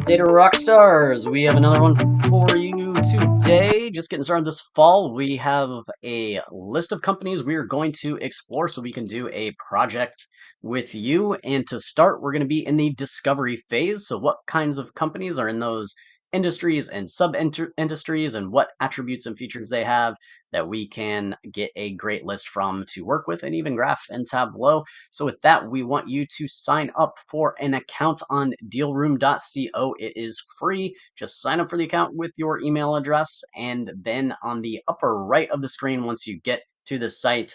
Alright, Data Rockstars, we have another one for you today. Just getting started this fall, we have a list of companies we are going to explore so we can do a project with you. And to start, we're going to be in the discovery phase. So, what kinds of companies are in those industries and sub industries, and what attributes and features they have that we can get a great list from to work with, and even graph and Tableau. So with that, we want you to sign up for an account on dealroom.co. It is free. Just sign up for the account with your email address. And then on the upper right of the screen, once you get to the site,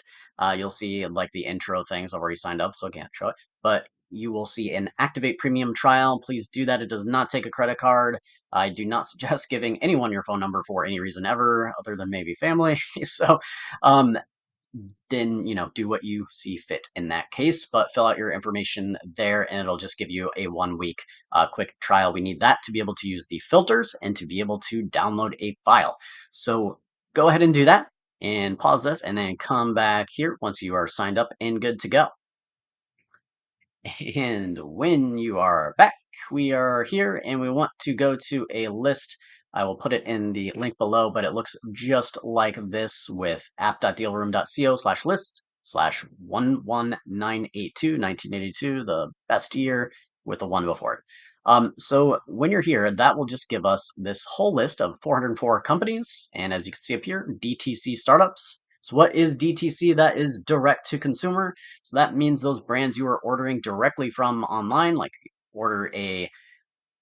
you'll see like the intro things. I've already signed up, so I can't show it. But you will see an activate premium trial. Please do that. It does not take a credit card. I do not suggest giving anyone your phone number for any reason ever, other than maybe family. So um, then do what you see fit in that case, but fill out your information there and it'll just give you a 1 week quick trial. We need that to be able to use the filters and to be able to download a file. So go ahead and do that and pause this and then come back here once you are signed up and good to go. And when you are back, we are here and we want to go to a list. I will put it in the link below, but it looks just like this with app.dealroom.co/lists slash 11982, 1982, the best year with the one before it. So when you're here, that will just give us this whole list of 404 companies. And as you can see up here, DTC startups. So what is DTC? That is direct to consumer. So that means those brands you are ordering directly from online, like order a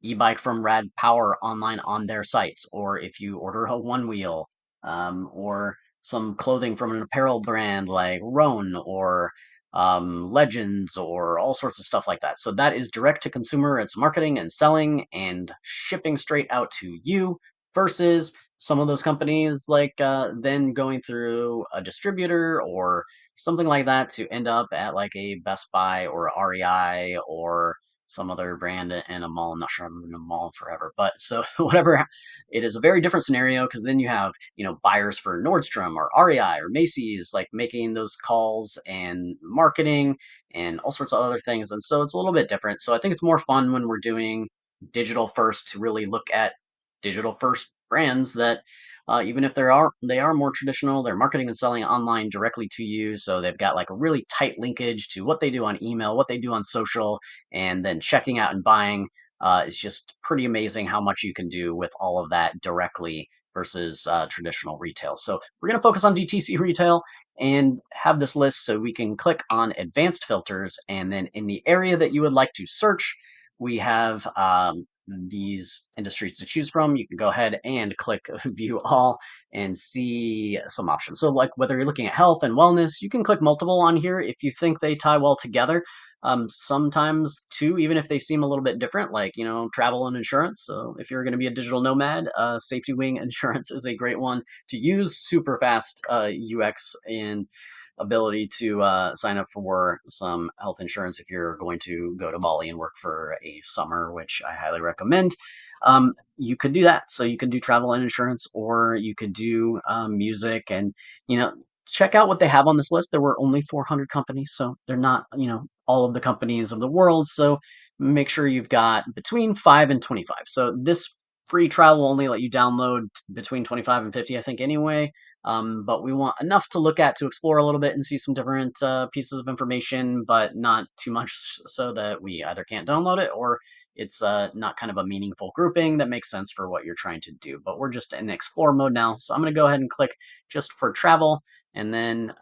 e-bike from Rad Power online on their sites, or if you order a one wheel, or some clothing from an apparel brand like Roan or Legends or all sorts of stuff like that. So that is direct to consumer. It's marketing and selling and shipping straight out to you versus some of those companies like then going through a distributor or something like that to end up at like a Best Buy or REI or some other brand in a mall. I'm not sure I've been in a mall forever, but so whatever. It is a very different scenario because then you have buyers for Nordstrom or REI or Macy's like making those calls and marketing and all sorts of other things, and so it's a little bit different. So I think it's more fun when we're doing digital first to really look at digital first brands that even if they are more traditional, they're marketing and selling online directly to you. So they've got like a really tight linkage to what they do on email, what they do on social, and then checking out and buying. Is just pretty amazing how much you can do with all of that directly versus traditional retail. So we're going to focus on DTC retail and have this list so we can click on advanced filters. And then in the area that you would like to search, we have these industries to choose from. You can go ahead and click view all and see some options. So like whether you're looking at health and wellness, you can click multiple on here if you think they tie well together. Sometimes too, even if they seem a little bit different, like travel and insurance. So if you're going to be a digital nomad, Safety Wing Insurance is a great one to use. Super fast UX and ability to sign up for some health insurance if you're going to go to Bali and work for a summer, which I highly recommend. You could do that. So you could do travel and insurance, or you could do music, and check out what they have on this list. There were only 400 companies, so they're not all of the companies of the world. So make sure you've got between 5 and 25. So this free trial will only let you download between 25 and 50, I think, anyway. But we want enough to look at to explore a little bit and see some different pieces of information, but not too much so that we either can't download it or it's not kind of a meaningful grouping that makes sense for what you're trying to do. But we're just in explore mode now. So I'm going to go ahead and click just for travel and then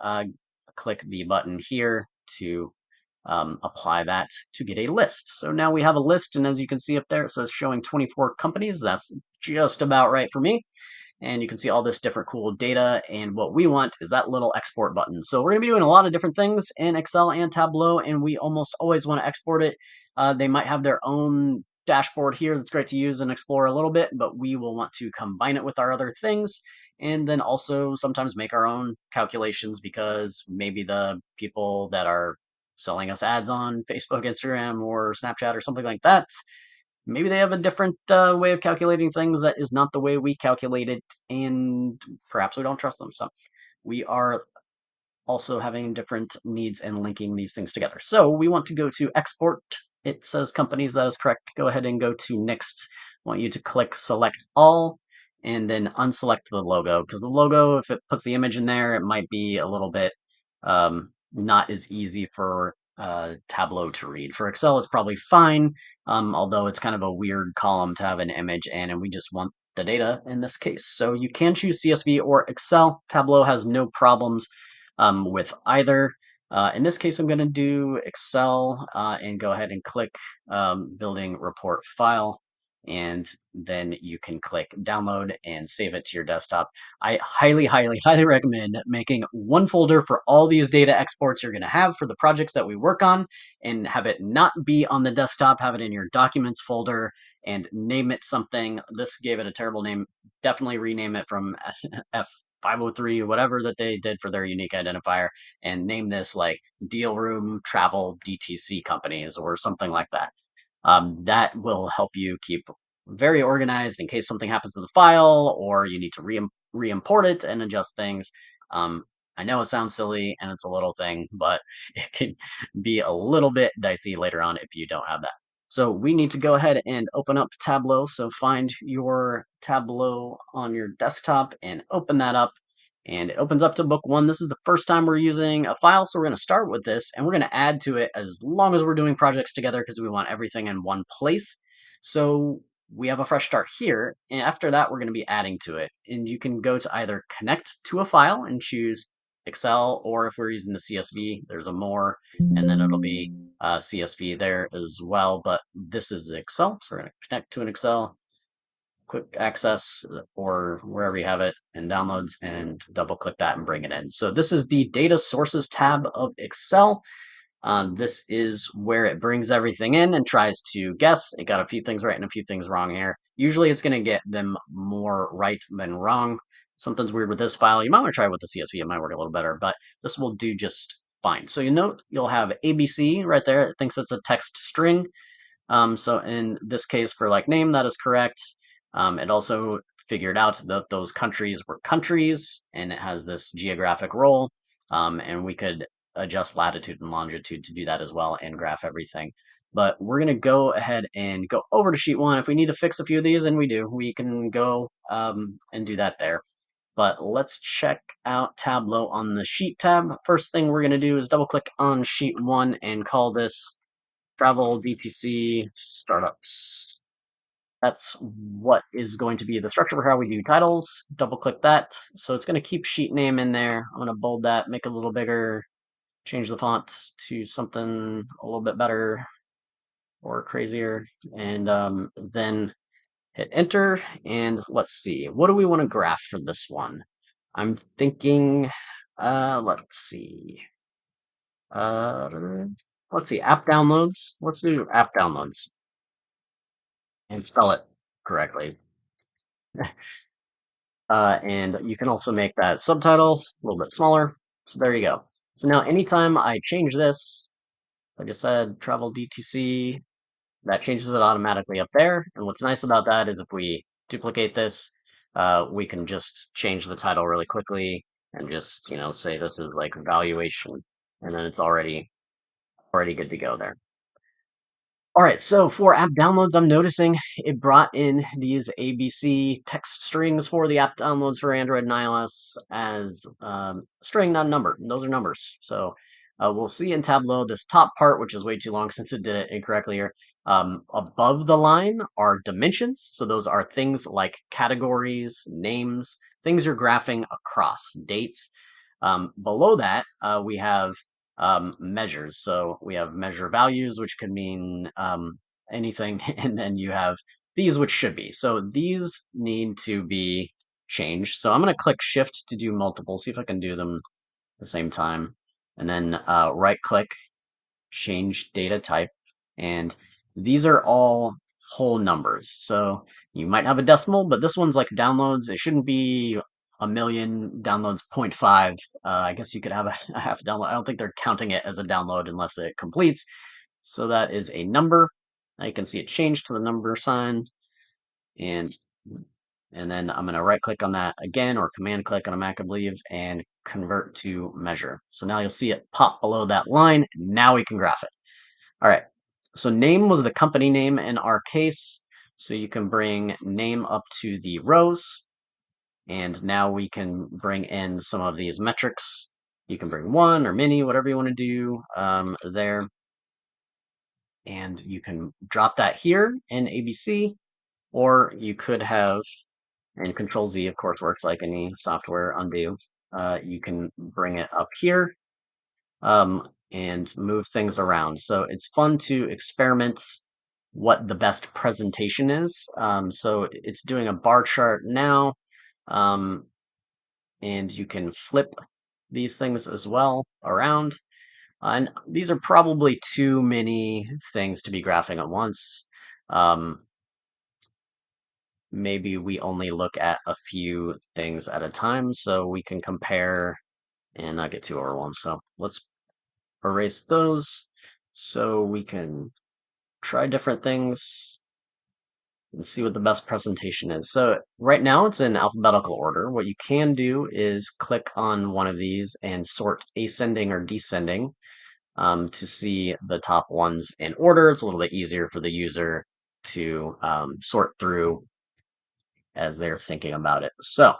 click the button here to apply that to get a list. So now we have a list, and as you can see up there, it says showing 24 companies. That's just about right for me. And you can see all this different cool data, and what we want is that little export button. So we're going to be doing a lot of different things in Excel and Tableau, and we almost always want to export it. They might have their own dashboard here that's great to use and explore a little bit, but we will want to combine it with our other things, and then also sometimes make our own calculations because maybe the people that are selling us ads on Facebook, Instagram, or Snapchat or something like that, maybe they have a different way of calculating things that is not the way we calculate it, and perhaps we don't trust them. So we are also having different needs and linking these things together. So we want to go to export it says companies, that is correct. Go ahead and go to next. I want you to click select all and then unselect the logo, because the logo, if it puts the image in there, it might be a little bit not as easy for Tableau to read. For Excel, it's probably fine, although it's kind of a weird column to have an image in, and we just want the data in this case. So you can choose CSV or Excel. Tableau has no problems with either. In this case, I'm going to do Excel and go ahead and click building report file. And then you can click download and save it to your desktop. I highly, highly, highly recommend making one folder for all these data exports you're going to have for the projects that we work on, and have it not be on the desktop. Have it in your documents folder and name it something. This gave it a terrible name. Definitely rename it from F503, whatever that they did for their unique identifier, and name this like Dealroom Travel DTC Companies or something like that. That will help you keep very organized in case something happens to the file or you need to re-import it and adjust things. I know it sounds silly and it's a little thing, but it can be a little bit dicey later on if you don't have that. So we need to go ahead and open up Tableau. So find your Tableau on your desktop and open that up. And it opens up to book one. This is the first time we're using a file, so we're going to start with this and we're going to add to it as long as we're doing projects together, because we want everything in one place. So we have a fresh start here, and after that we're going to be adding to it. And you can go to either connect to a file and choose Excel, or if we're using the CSV, there's a more, and then it'll be CSV there as well. But this is Excel, so we're going to connect to an Excel, quick access or wherever you have it, and downloads, and double click that and bring it in. So this is the data sources tab of Excel. This is where it brings everything in and tries to guess. It got a few things right and a few things wrong here. Usually it's going to get them more right than wrong. Something's weird with this file. You might want to try it with the CSV. It might work a little better, but this will do just fine. So you note you'll have ABC right there. It thinks it's a text string. So in this case, for like name, that is correct. It also figured out that those countries were countries, and it has this geographic role. And we could adjust latitude and longitude to do that as well and graph everything. But we're going to go ahead and go over to sheet one. If we need to fix a few of these, and we do, we can go and do that there. But let's check out Tableau on the sheet tab. First thing we're going to do is double click on sheet one and call this Travel DTC Startups. That's what is going to be the structure for how we do titles. Double click that. So it's going to keep sheet name in there. I'm going to bold that, make it a little bigger, change the font to something a little bit better or crazier, and then hit enter. And let's see, what do we want to graph for this one? I'm thinking, let's see, uh, app downloads. Let's do app downloads and spell it correctly. And you can also make that subtitle a little bit smaller. So there you go. So now anytime I change this, like I said, travel DTC, that changes it automatically up there. And what's nice about that is if we duplicate this, we can just change the title really quickly and just, say this is like valuation, and then it's already good to go there. All right, so for app downloads, I'm noticing it brought in these ABC text strings for the app downloads for Android and iOS as string, not a number. Those are numbers. So we'll see in Tableau this top part, which is way too long since it did it incorrectly here. Above the line are dimensions. So those are things like categories, names, things you're graphing across, dates. Below that, we have measures. So we have measure values, which could mean anything, and then you have these, which should be. So these need to be changed. So I'm going to click Shift to do multiple, see if I can do them at the same time, and then right click, change data type, and these are all whole numbers. So you might have a decimal, but this one's like downloads. It shouldn't be a million downloads 0.5. I guess you could have a half download. I don't think they're counting it as a download unless it completes. So that is a number. Now you can see it changed to the number sign, and then I'm going to right click on that again, or command click on a Mac, I believe, and convert to measure. So now you'll see it pop below that line. Now we can graph it. All right. So name was the company name in our case. So you can bring name up to the rows. And now we can bring in some of these metrics. You can bring one or many, whatever you want to do there. And you can drop that here in ABC, or you could have, and Control Z, of course, works like any software undo. You can bring it up here and move things around. So it's fun to experiment what the best presentation is. So it's doing a bar chart now, um, and you can flip these things as well around. And these are probably too many things to be graphing at once. Um, Maybe we only look at a few things at a time so we can compare and not get too overwhelmed. So let's erase those so we can try different things and see what the best presentation is. So right now it's in alphabetical order. What you can do is click on one of these and sort ascending or descending to see the top ones in order. It's a little bit easier for the user to sort through as they're thinking about it. So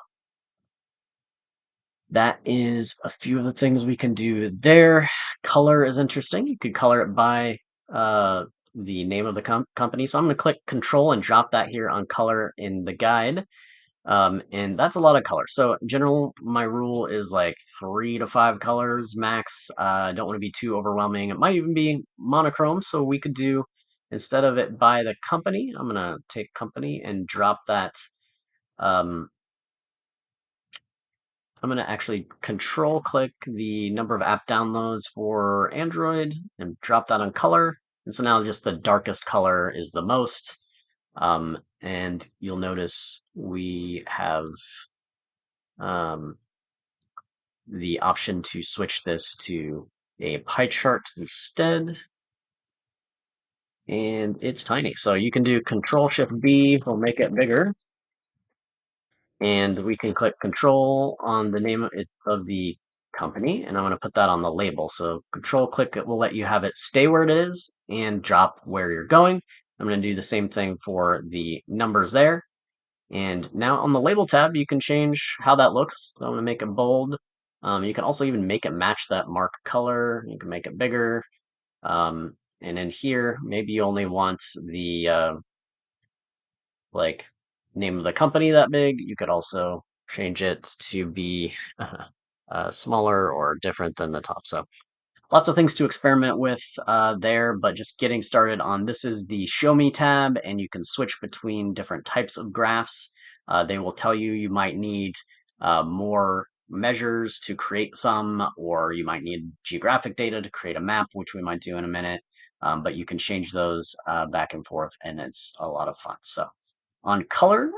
that is a few of the things we can do there. Color is interesting. You could color it by the name of the company. So I'm going to click Control and drop that here on color in the guide. And that's a lot of color. So in general, my rule is like 3 to 5 colors max. I don't want to be too overwhelming. It might even be monochrome. So we could do, instead of it by the company, I'm going to take company and drop that. I'm going to actually control click the number of app downloads for Android and drop that on color. And so now just the darkest color is the most. And you'll notice we have the option to switch this to a pie chart instead. And it's tiny. So you can do Control Shift B will make it bigger. And we can click Control on the name of the company, and I'm going to put that on the label. So Control click, it will let you have it stay where it is and drop where you're going. I'm going to do the same thing for the numbers there. And now on the label tab, you can change how that looks. So I'm going to make it bold. You can also even make it match that mark color. You can make it bigger. And in here, maybe you only want the like name of the company that big. You could also change it to be smaller or different than the top. So lots of things to experiment with there, but just getting started on this is the Show Me tab, and you can switch between different types of graphs. They will tell you you might need more measures to create some, or you might need geographic data to create a map, which we might do in a minute. But you can change those back and forth, and it's a lot of fun. So on color,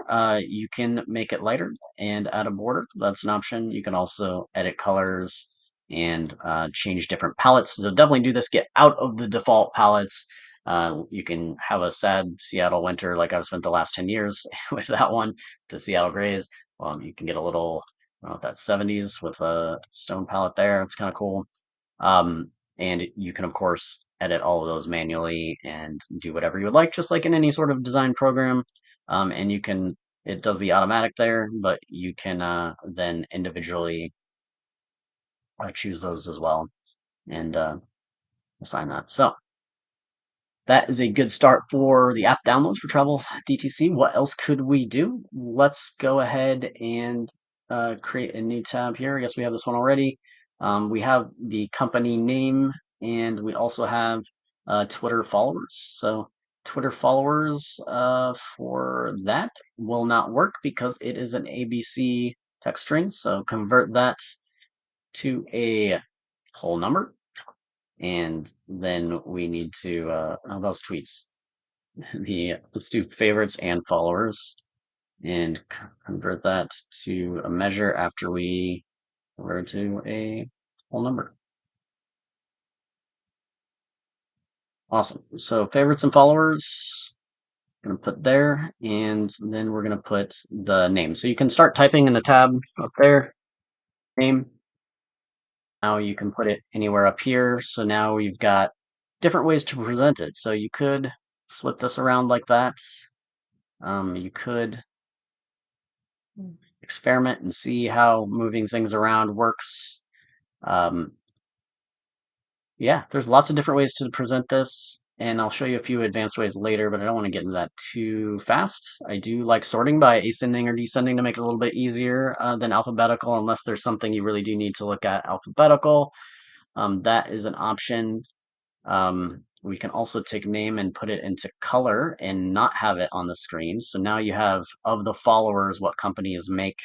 you can make it lighter and add a border. That's an option. You can also edit colors and change different palettes. So definitely do this. Get out of the default palettes. You can have a sad Seattle winter like I've spent the last 10 years with that one, the Seattle Grays. You can get a little, I don't know if that's 70s with a stone palette there. It's kind of cool. And you can, of course, edit all of those manually and do whatever you would like, just like in any sort of design program. And you can, it does the automatic there, but you can then individually choose those as well and assign that. So that is a good start for the app downloads for Travel DTC. What else could we do? Let's go ahead and create a new tab here. I guess we have this one already. We have the company name, and we also have Twitter followers. So Twitter followers for that will not work because it is an ABC text string. So convert that to a whole number. And then we need to, oh, those tweets. Let's do favorites and followers and convert that to a measure after we convert to a whole number. Awesome. So favorites and followers, going to put there, and then we're going to put the name. So you can start typing in the tab up there, name. Now you can put it anywhere up here. So now we've got different ways to present it. So you could flip this around like that. You could experiment and see how moving things around works. Um, yeah, there's lots of different ways to present this, and I'll show you a few advanced ways later, but I don't want to get into that too fast. I do like sorting by ascending or descending to make it a little bit easier than alphabetical, unless there's something you really do need to look at alphabetical. That is an option. We can also take name and put it into color and not have it on the screen. So now you have of the followers, what companies make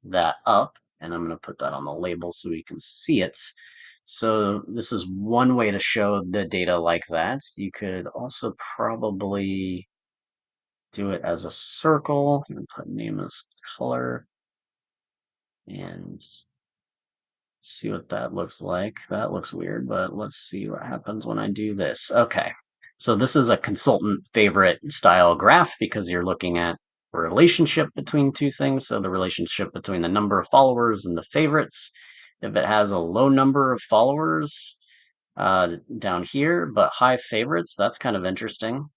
that up. And I'm going to put that on the label so we can see it. So this is one way to show the data like that. You could also probably do it as a circle and put name as color and see what that looks like. That looks weird, but let's see what happens when I do this. Okay. So this is a consultant favorite style graph because you're looking at a relationship between two things. So the relationship between the number of followers and the favorites. If it has a low number of followers down here, but high favorites, that's kind of interesting.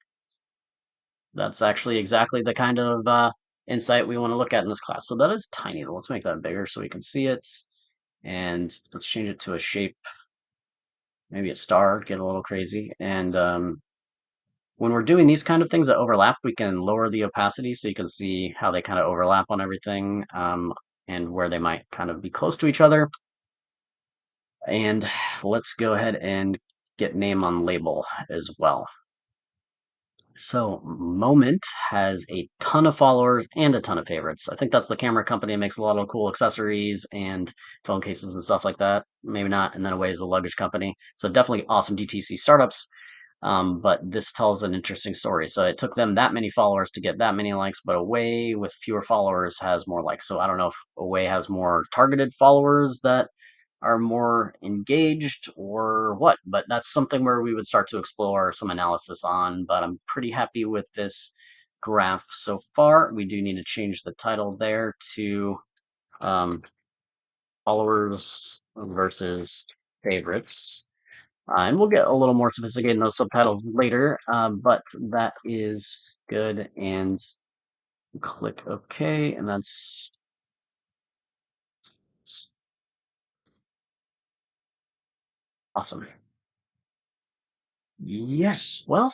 That's actually exactly the kind of insight we want to look at in this class. So that is tiny. Let's make that bigger so we can see it. And let's change it to a shape, maybe a star, get a little crazy. And when we're doing these kind of things that overlap, we can lower the opacity so you can see how they kind of overlap on everything and where they might kind of be close to each other. And let's go ahead and get name on label as well. So Moment has a ton of followers and a ton of favorites. I think that's the camera company that makes a lot of cool accessories and phone cases and stuff like that. Maybe not. And then Away is the luggage company. So definitely awesome DTC startups. But this tells an interesting story. So it took them that many followers to get that many likes, but Away with fewer followers has more likes. So I don't know if Away has more targeted followers that are more engaged or what, but that's something where we would start to explore some analysis on. But I'm pretty happy with this graph so far. We do need to change the title there to um, followers versus favorites. And we'll get a little more sophisticated in those subtitles later, but that is good. And click OK, and that's awesome. Yes. Well,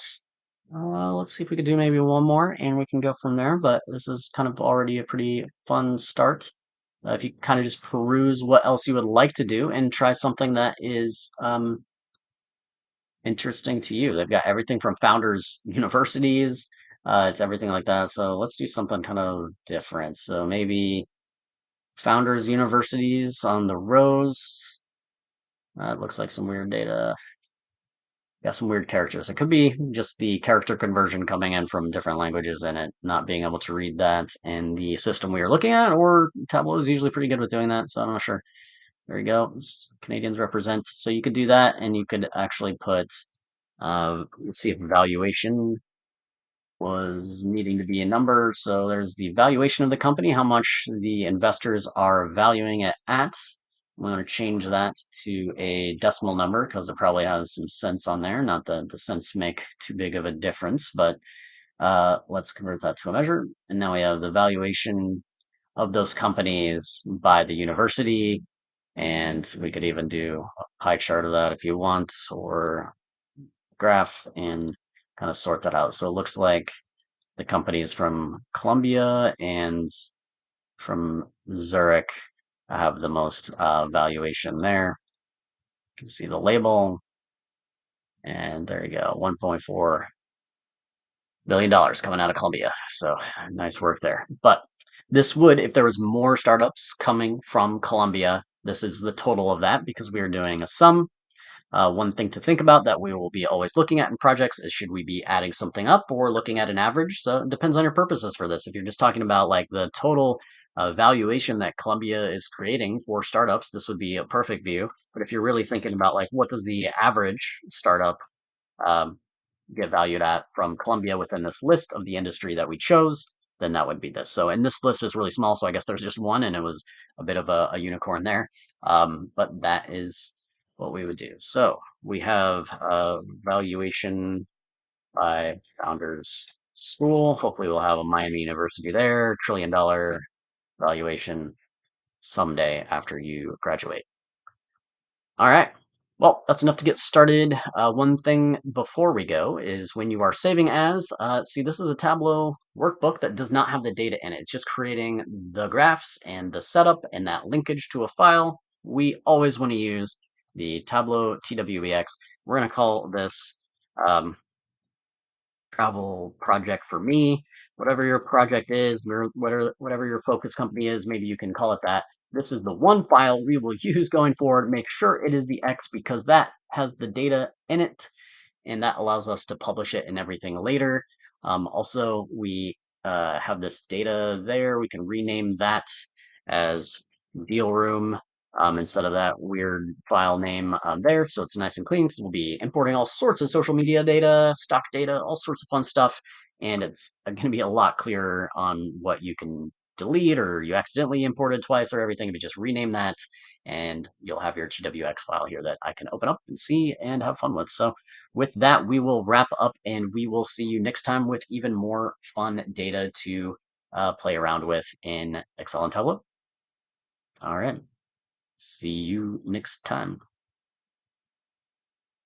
let's see if we could do maybe one more and we can go from there. But this is kind of already a pretty fun start. If you kind of just peruse what else you would like to do and try something that is interesting to you. They've got everything from founders universities. It's everything like that. So let's do something kind of different. So maybe founders universities on the rows. It looks like some weird data. Got some weird characters. It could be just the character conversion coming in from different languages and it not being able to read that in the system we are looking at, or Tableau is usually pretty good with doing that, so I'm not sure. There you go. Canadians represent. So you could do that, and you could actually put, let's see if valuation was needing to be a number. So there's the valuation of the company, how much the investors are valuing it at. I'm going to change that to a decimal number because it probably has some cents on there. Not that the cents make too big of a difference, but let's convert that to a measure. And now we have the valuation of those companies by the university. And we could even do a pie chart of that if you want, or graph and kind of sort that out. So it looks like the companies from Colombia and from Zurich have the most valuation there. You can see the label, and there you go, $1.4 billion coming out of Colombia. So nice work there. But this would, if there was more startups coming from Colombia, this is the total of that because we are doing a sum. One thing to think about that we will be always looking at in projects is should we be adding something up or looking at an average? So it depends on your purposes for this. If you're just talking about like the total valuation that Columbia is creating for startups, this would be a perfect view. But if you're really thinking about like what does the average startup um, get valued at from Columbia within this list of the industry that we chose, then that would be this. So, and this list is really small, so I guess there's just one, and it was a bit of a unicorn there. But that is what we would do. So we have valuation by Founders School. Hopefully, we'll have a Miami University there, $1 trillion valuation someday after you graduate. All right. Well, that's enough to get started. One thing before we go is when you are saving as, see, this is a Tableau workbook that does not have the data in it. It's just creating the graphs and the setup and that linkage to a file. We always want to use the Tableau TWEX. We're going to call this um, travel project for me. Whatever your project is, whatever your focus company is, maybe you can call it that. This is the one file we will use going forward. Make sure it is the X because that has the data in it and that allows us to publish it and everything later. Also, we have this data there. We can rename that as Dealroom instead of that weird file name there. So it's nice and clean because we'll be importing all sorts of social media data, stock data, all sorts of fun stuff. And it's going to be a lot clearer on what you can delete or you accidentally imported twice or everything. If you just rename that and you'll have your TWX file here that I can open up and see and have fun with. So with that, we will wrap up and we will see you next time with even more fun data to play around with in Excel and Tableau. All right. See you next time.